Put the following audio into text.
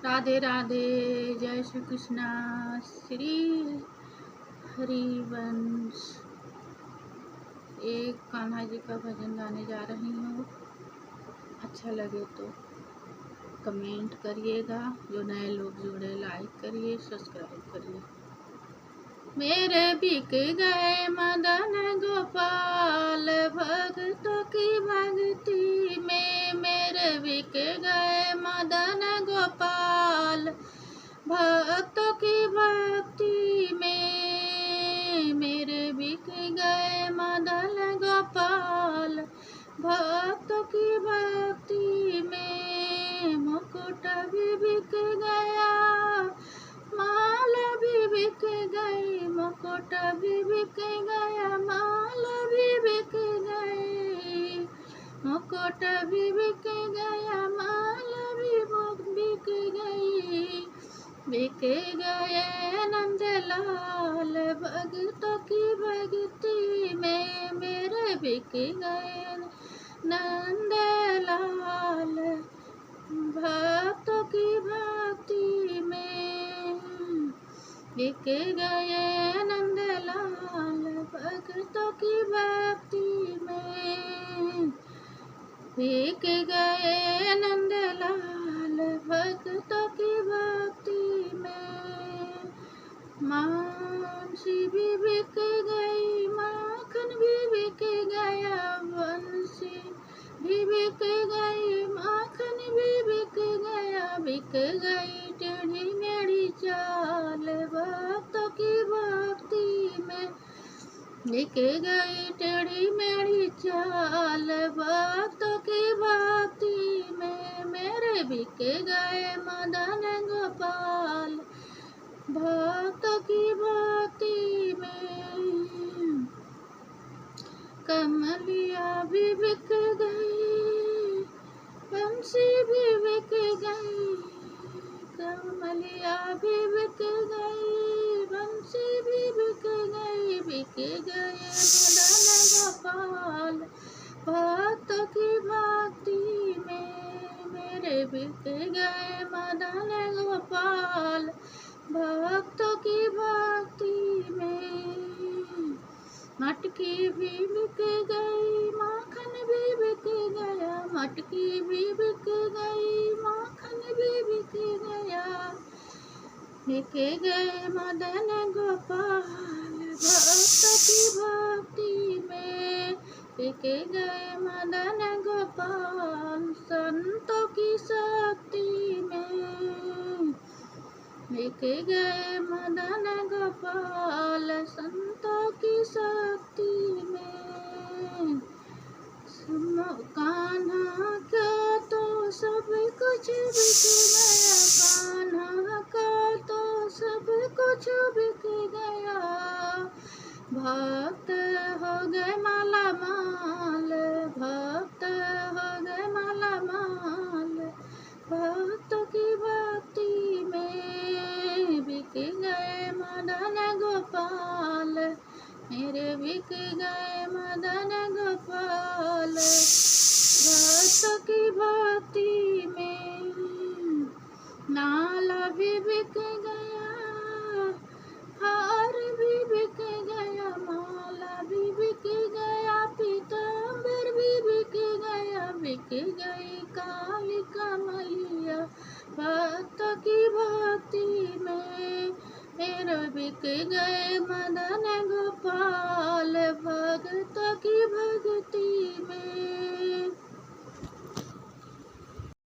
राधे राधे। जय श्री कृष्णा। श्री हरिवंश। एक कान्हा जी का भजन गाने जा रही हूँ। अच्छा लगे तो कमेंट करिएगा। जो नए लोग जुड़े लाइक करिए, सब्सक्राइब करिए। मेरे बिक गए मदन गोपाल भक्तों की भक्ति में। मेरे बिक गए मदन गोपाल भक्तों की भक्ति में। मेरे बिक गए मदन गोपाल भक्तों की भक्ति में। मुकुट भी बिक गया, माला भी बिक गई। मुकुट भी बिक गया, माला भी बिक गई। मुकुट भी बिक गया, माला भी बिक गई। बिक गए नंदलाल भक्तों की भक्ति में। मेरे बिक गए नंदलाल भक्तों की भक्ति में। बिक गए नंदलाल भक्तों की भक्ति में। बिक गए नंदलाल भक्तों की भक्ति में। मानसी भी बिक गई, माखन भी बिक गया। बंसी भी बिक गई, माखन भी बिक गया। बिक गई टेढ़ी मेढ़ी चाल भक्तों की भक्ति में। बिक गई टेढ़ी मेढ़ी चाल भक्तों की भक्ति में। मेरे बिक गए मदन गोपाल भक्तों की भक्ति में। कमलिया भी बिक गई, बंसी भी बिक गई। कमलिया भी बिक गई, बंसी भी बिक गई। बिक गए मदन गोपाल भक्तों की भक्ति में। मेरे बिक गए मदन गोपाल भक्तों की भक्ति में। मटकी भी बिक गई, माखन भी बिक गया। मटकी भी बिक गई, माखन भी बिक गया। बिक गए मदन गोपाल भक्तों की भक्ति में। बिक गए मदन गोपाल संतों की शक्ति में। बिक गए मदन गोपाल संतों की शक्ति में। कान्हा का तो सब कुछ बिक गया, कान्हा का तो सब कुछ बिक गया। भक्त हो गए माला माल, भक्त हो गए माला माल भक्तों की भक्ति में। बिक गए मदन गोपाल, मेरे बिक गए मदन गोपाल भक्तों की भक्ति में। नाला भी बिक गया, हार भी बिक गया। माला भी बिक गया, पीताम्बर भी बिक गया। बिक गई काली कमलिया भक्तों की भक्ति में। मेरे बिक गए मदन गोपाल भक्तों की भक्ति